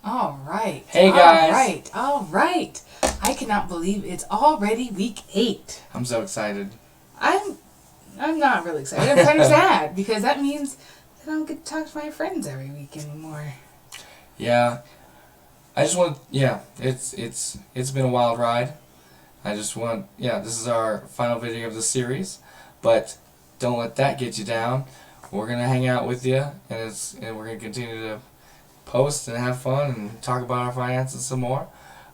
All right. Hey guys. All right. I cannot believe it's already week 8. I'm so excited. I'm not really excited. I'm kind of sad because that means that I don't get to talk to my friends every week anymore. Yeah. I just want it's been a wild ride. This is our final video of the series, but don't let that get you down. We're going to hang out with you and we're going to continue to post and have fun and talk about our finances some more.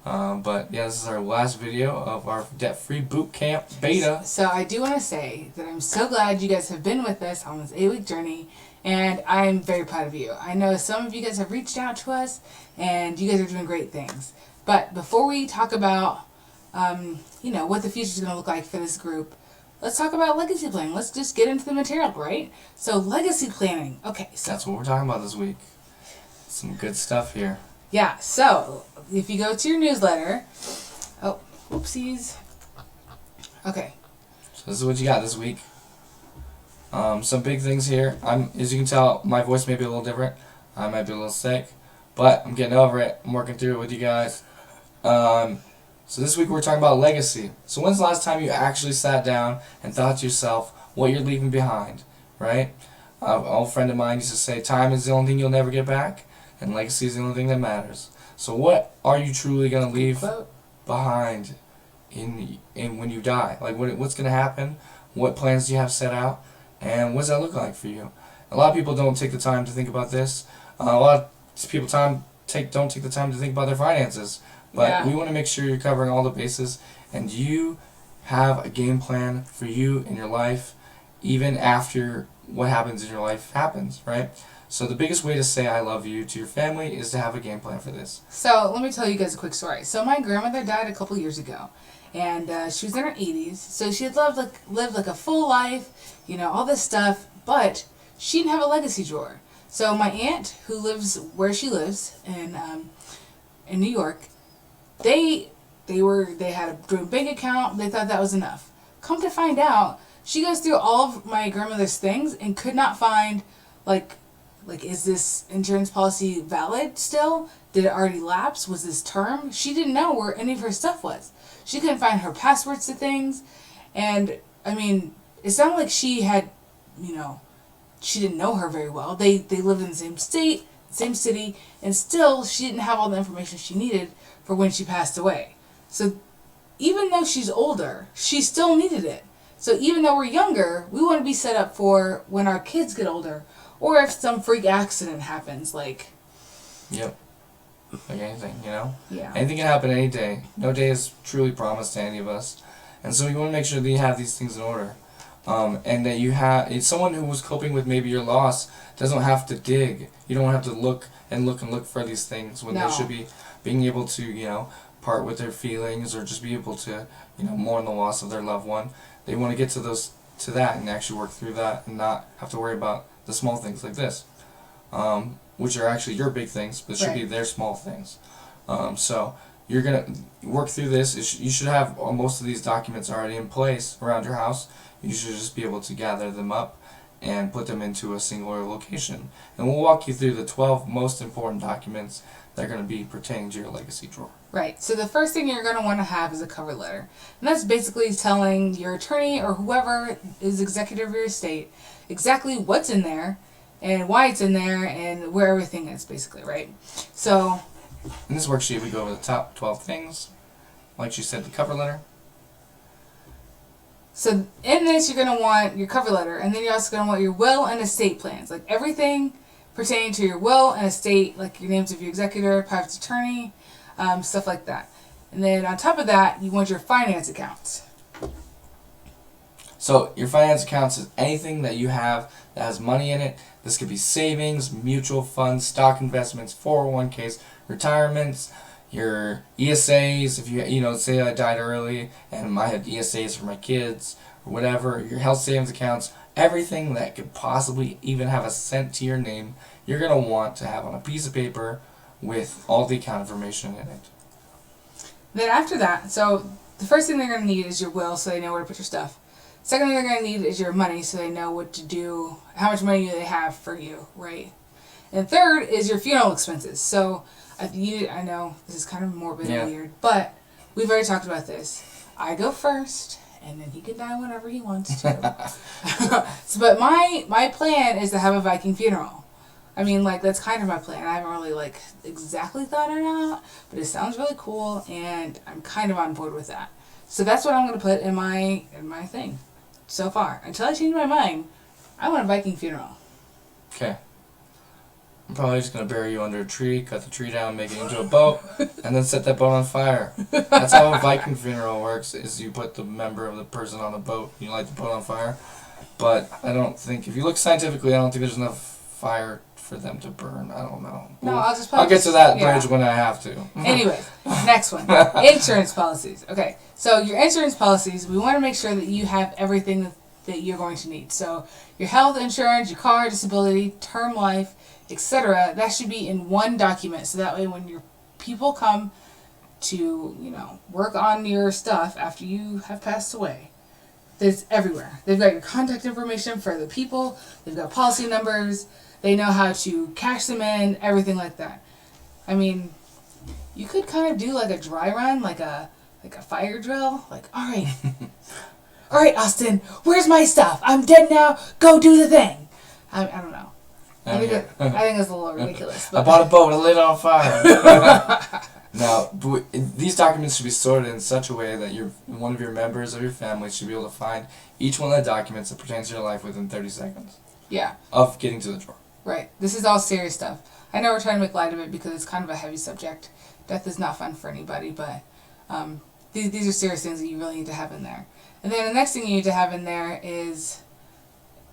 This is our last video of our Debt Free Bootcamp beta. So I do want to say that I'm so glad you guys have been with us on this 8-week journey, and I'm very proud of you. I know some of you guys have reached out to us, and you guys are doing great things. But before we talk about, what the future is going to look like for this group, let's talk about legacy planning. Let's just get into the material, right? So legacy planning. Okay. So that's what we're talking about this week. Some good stuff here. Yeah, so if you go to your newsletter, whoopsies. Okay. So this is what you got this week. Some big things here. As you can tell, my voice may be a little different. I might be a little sick, but I'm getting over it. I'm working through it with you guys. So this week we're talking about legacy. So when's the last time you actually sat down and thought to yourself what you're leaving behind, right? An old friend of mine used to say, time is the only thing you'll never get back, and legacy is the only thing that matters. So what are you truly going to leave behind in when you die? Like what's going to happen? What plans do you have set out? And what does that look like for you? A lot of people don't take the time to think about this. A lot of people don't take the time to think about their finances. But we want to make sure you're covering all the bases and you have a game plan for you in your life even after what happens in your life happens, right? So the biggest way to say I love you to your family is to have a game plan for this. So let me tell you guys a quick story. So my grandmother died a couple years ago, and she was in her 80s. So she had lived a full life, all this stuff, but she didn't have a legacy drawer. So my aunt, who lives where she lives in New York, they had a joint bank account. They thought that was enough. Come to find out, she goes through all of my grandmother's things and could not find is this insurance policy valid still? Did it already lapse? Was this term? She didn't know where any of her stuff was. She couldn't find her passwords to things. And, it sounded like she had, she didn't know her very well. They lived in the same state, same city, and still she didn't have all the information she needed for when she passed away. So even though she's older, she still needed it. So even though we're younger, we want to be set up for when our kids get older, or if some freak accident happens, Yep. Like anything, Yeah. Anything can happen any day. No day is truly promised to any of us. And so you want to make sure that you have these things in order. And that it's someone who was coping with maybe your loss doesn't have to dig. You don't have to look for these things when they should be being able to, part with their feelings or just be able to, mourn the loss of their loved one. They want to get to that and actually work through that and not have to worry about the small things like this, which are actually your big things, but should be their small things. So you're going to work through this. You should have most of these documents already in place around your house. You should just be able to gather them up and put them into a singular location. And we'll walk you through the 12 most important documents that are going to be pertaining to your legacy drawer. Right. So the first thing you're going to want to have is a cover letter. And that's basically telling your attorney or whoever is executive of your estate exactly what's in there and why it's in there and where everything is, basically, right? So in this worksheet, we go over the top 12 things. Like you said, the cover letter. So in this, you're going to want your cover letter, and then you're also going to want your will and estate plans. Like everything pertaining to your will and estate, like your names of your executor, private attorney, stuff like that. And then on top of that, you want your finance accounts. So your finance accounts is anything that you have that has money in it. This could be savings, mutual funds, stock investments, 401ks, retirements, your ESAs, if you say I died early and I had ESAs for my kids or whatever, your health savings accounts, everything that could possibly even have a cent to your name, you're going to want to have on a piece of paper with all the account information in it. Then after that, so the first thing they're going to need is your will, so they know where to put your stuff. Second thing they're going to need is your money, so they know what to do, how much money they have for you, right? And third is your funeral expenses. So I know this is kind of morbid Yeah. and weird, but we've already talked about this. I go first, and then he can die whenever he wants to. But my plan is to have a Viking funeral. I mean, like, that's kind of my plan. I haven't really, like, exactly thought it out, but it sounds really cool, and I'm kind of on board with that. So that's what I'm going to put in my thing so far. Until I change my mind, I want a Viking funeral. Okay. I'm probably just going to bury you under a tree, cut the tree down, make it into a boat, and then set that boat on fire. That's how a Viking funeral works, is you put the member of the person on the boat, you light the boat on fire. But I don't think, if you look scientifically, I don't think there's enough fire for them to burn. I don't know. No, I'll get to that bridge when I have to. Anyway, next one. Insurance policies. Okay, so your insurance policies, we want to make sure that you have everything that you're going to need. So your health insurance, your car, disability, term life, etc. That should be in one document. So that way when your people come to, work on your stuff after you have passed away, it's everywhere. They've got your contact information for the people. They've got policy numbers. They know how to cash them in, everything like that. I mean, you could kind of do like a dry run, like a fire drill. Like, all right, Austin, where's my stuff? I'm dead now. Go do the thing. I don't know. I think it's a little ridiculous. But I bought a boat and lit it on fire. Now, these documents should be sorted in such a way that one of your members of your family should be able to find each one of the documents that pertains to your life within 30 seconds. Yeah. Of getting to the drawer. Right. This is all serious stuff. I know we're trying to make light of it because it's kind of a heavy subject. Death is not fun for anybody, but these are serious things that you really need to have in there. And then the next thing you need to have in there is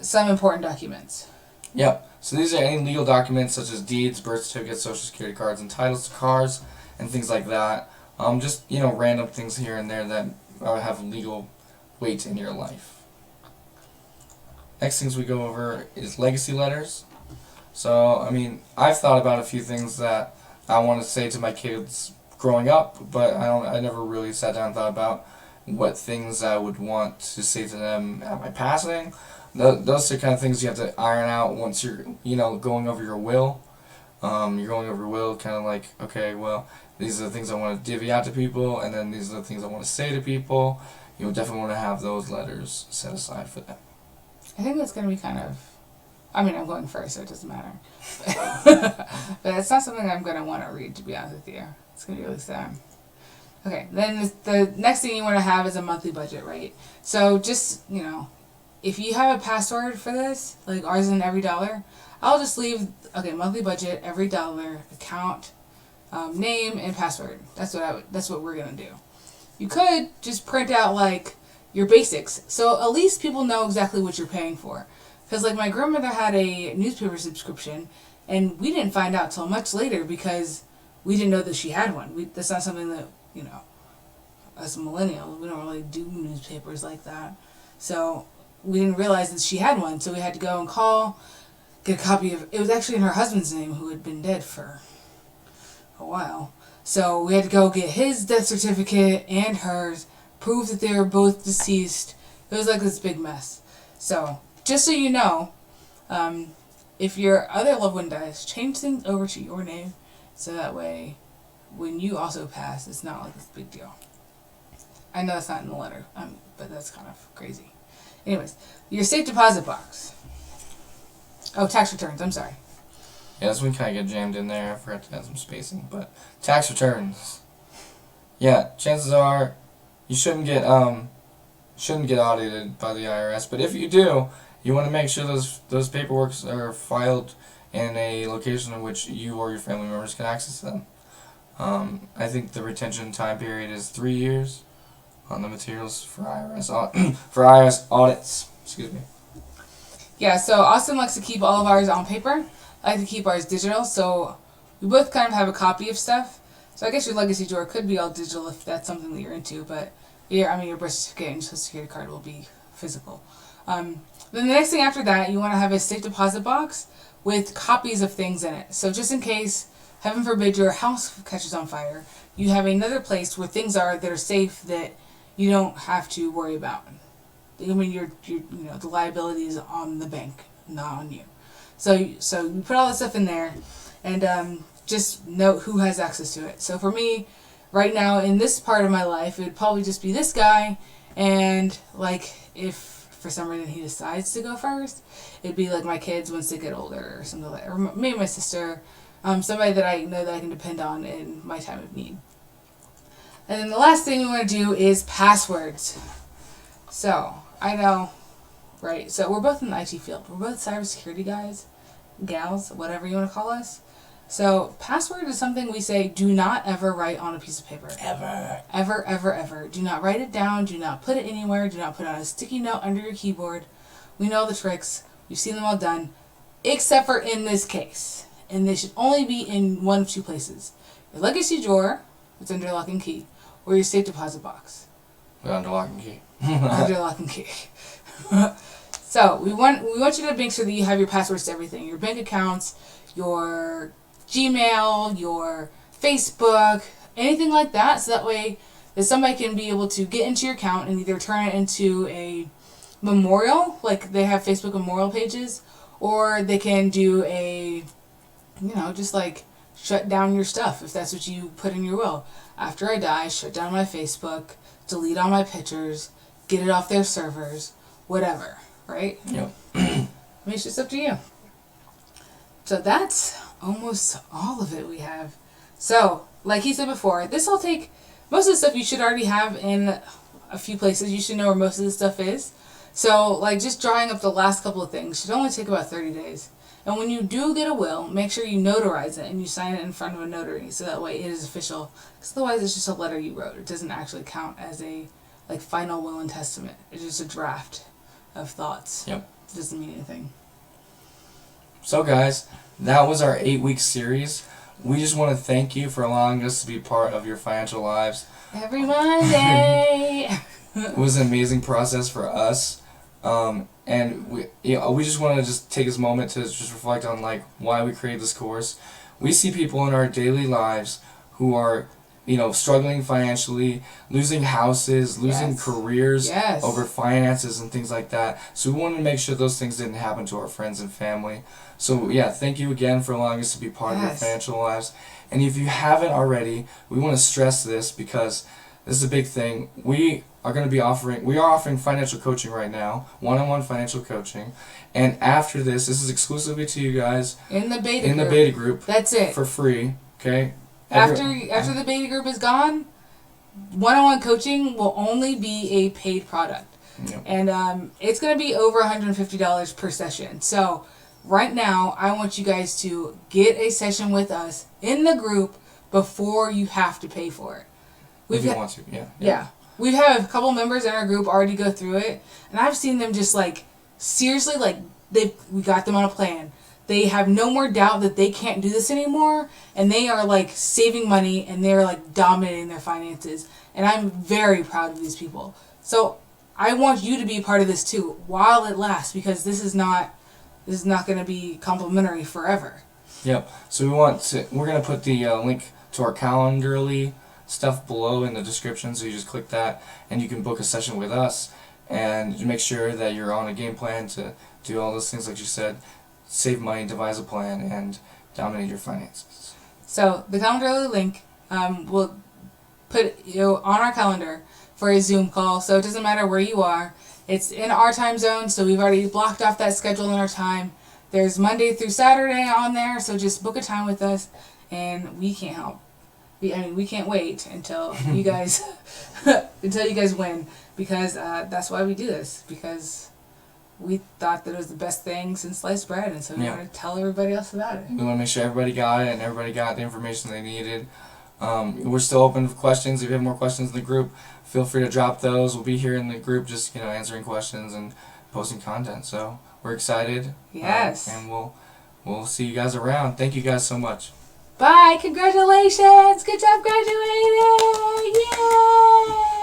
some important documents. Yep. So these are any legal documents such as deeds, birth certificates, social security cards, and titles to cars, and things like that. Just, random things here and there that have legal weight in your life. Next things we go over is legacy letters. So, I've thought about a few things that I want to say to my kids growing up, but I never really sat down and thought about what things I would want to say to them at my passing. Those are the kind of things you have to iron out once you're, going over your will. You're going over your will, kind of like, okay, well, these are the things I want to divvy out to people, and then these are the things I want to say to people. You definitely want to have those letters set aside for them. I think that's going to be kind of... I'm going first, so it doesn't matter. But it's not something I'm going to want to read, to be honest with you. It's going to be really sad. Okay, then the next thing you want to have is a monthly budget, right? So just, if you have a password for this, like ours in every dollar, I'll just leave, monthly budget, every dollar, account, name, and password. That's what we're going to do. You could just print out, like, your basics. So at least people know exactly what you're paying for. Because, like, my grandmother had a newspaper subscription, and we didn't find out till much later because we didn't know that she had one. That's not something that, as a millennial, we don't really do newspapers like that. So we didn't realize that she had one, so we had to go and call, get a copy of it. It was actually in her husband's name, who had been dead for a while. So we had to go get his death certificate and hers, prove that they were both deceased. It was like this big mess. So... just so you know, if your other loved one dies, change things over to your name so that way when you also pass, it's not like this big deal. I know that's not in the letter, but that's kind of crazy. Anyways, your safe deposit box. Oh, tax returns, I'm sorry. Yeah, this one kind of get jammed in there. I forgot to add some spacing, but tax returns. Yeah, chances are you shouldn't get audited by the IRS, but if you do, you want to make sure those paperworks are filed in a location in which you or your family members can access them. I think the retention time period is 3 years on the materials for IRS audits. Excuse me. Yeah, so Austin likes to keep all of ours on paper. I like to keep ours digital, so we both kind of have a copy of stuff. So I guess your legacy drawer could be all digital if that's something that you're into, but your birth certificate and social security card will be physical. Then the next thing after that, you want to have a safe deposit box with copies of things in it. So just in case, heaven forbid, your house catches on fire, you have another place where things are that are safe that you don't have to worry about. The liability is on the bank, not on you. So you put all this stuff in there, and just note who has access to it. So for me, right now in this part of my life, it would probably just be this guy, and like if for some reason he decides to go first, it'd be like my kids once they get older or something like that, or maybe my sister, somebody that I know that I can depend on in my time of need. And then the last thing we want to do is passwords. So I know, right? So we're both in the IT field. We're both cybersecurity guys, gals, whatever you want to call us. So password is something we say do not ever write on a piece of paper. Ever. Ever, ever, ever. Do not write it down. Do not put it anywhere. Do not put it on a sticky note under your keyboard. We know the tricks. We've seen them all done. Except for in this case. And they should only be in one of two places. Your legacy drawer, it's under lock and key, or your safe deposit box. Under lock and key. Under lock and key. So we want you to make sure that you have your passwords to everything. Your bank accounts, your Gmail, your Facebook, anything like that, so that way that somebody can be able to get into your account and either turn it into a memorial, like they have Facebook memorial pages, or they can do a, just like shut down your stuff if that's what you put in your will. After I die, shut down my Facebook, delete all my pictures, get it off their servers, whatever, right? Yep. I mean, it's just up to you. So that's almost all of it we have. So, like he said before, this will take, most of the stuff you should already have in a few places. You should know where most of the stuff is. So, like, just drawing up the last couple of things should only take about 30 days. And when you do get a will, make sure you notarize it and you sign it in front of a notary, so that way it is official. Because otherwise it's just a letter you wrote. It doesn't actually count as a, final will and testament. It's just a draft of thoughts. Yep. It doesn't mean anything. So guys, that was our 8-week series. We just want to thank you for allowing us to be part of your financial lives. Every Monday! It was an amazing process for us. And we just want to just take this moment to just reflect on why we created this course. We see people in our daily lives who are, struggling financially, losing houses, losing careers over finances and things like that. So we wanted to make sure those things didn't happen to our friends and family. So thank you again for allowing us to be part of your financial lives. And if you haven't already, we want to stress this because this is a big thing. We are offering financial coaching right now, one-on-one financial coaching. And after this is exclusively to you guys in the beta group. That's it. For free, okay? After the beta group is gone, one-on-one coaching will only be a paid product. Yep. And it's going to be over $150 per session. So right now, I want you guys to get a session with us in the group before you have to pay for it. If you want to, yeah. Yeah. We have a couple members in our group already go through it, and I've seen them just seriously, we got them on a plan. They have no more doubt that they can't do this anymore, and they are saving money, and they're dominating their finances. And I'm very proud of these people. So I want you to be part of this too while it lasts, because this is not going to be complimentary forever. Yep. So we're going to put the link to our Calendarly stuff below in the description, so you just click that and you can book a session with us and make sure that you're on a game plan to do all those things like you said, save money, devise a plan, and dominate your finances. So the Calendarly link will put you on our calendar for a Zoom call, so it doesn't matter where you are. It's in our time zone, so we've already blocked off that schedule in our time. There's Monday through Saturday on there, so just book a time with us and we can't help. We can't wait until you guys win, because that's why we do this, because we thought that it was the best thing since sliced bread, and so we want to tell everybody else about it. We want to make sure everybody got it and everybody got the information they needed. We're still open for questions. If you have more questions in the group, feel free to drop those. We'll be here in the group just answering questions and posting content. So we're excited. Yes. And we'll see you guys around. Thank you guys so much. Bye. Congratulations. Good job graduating. Yay.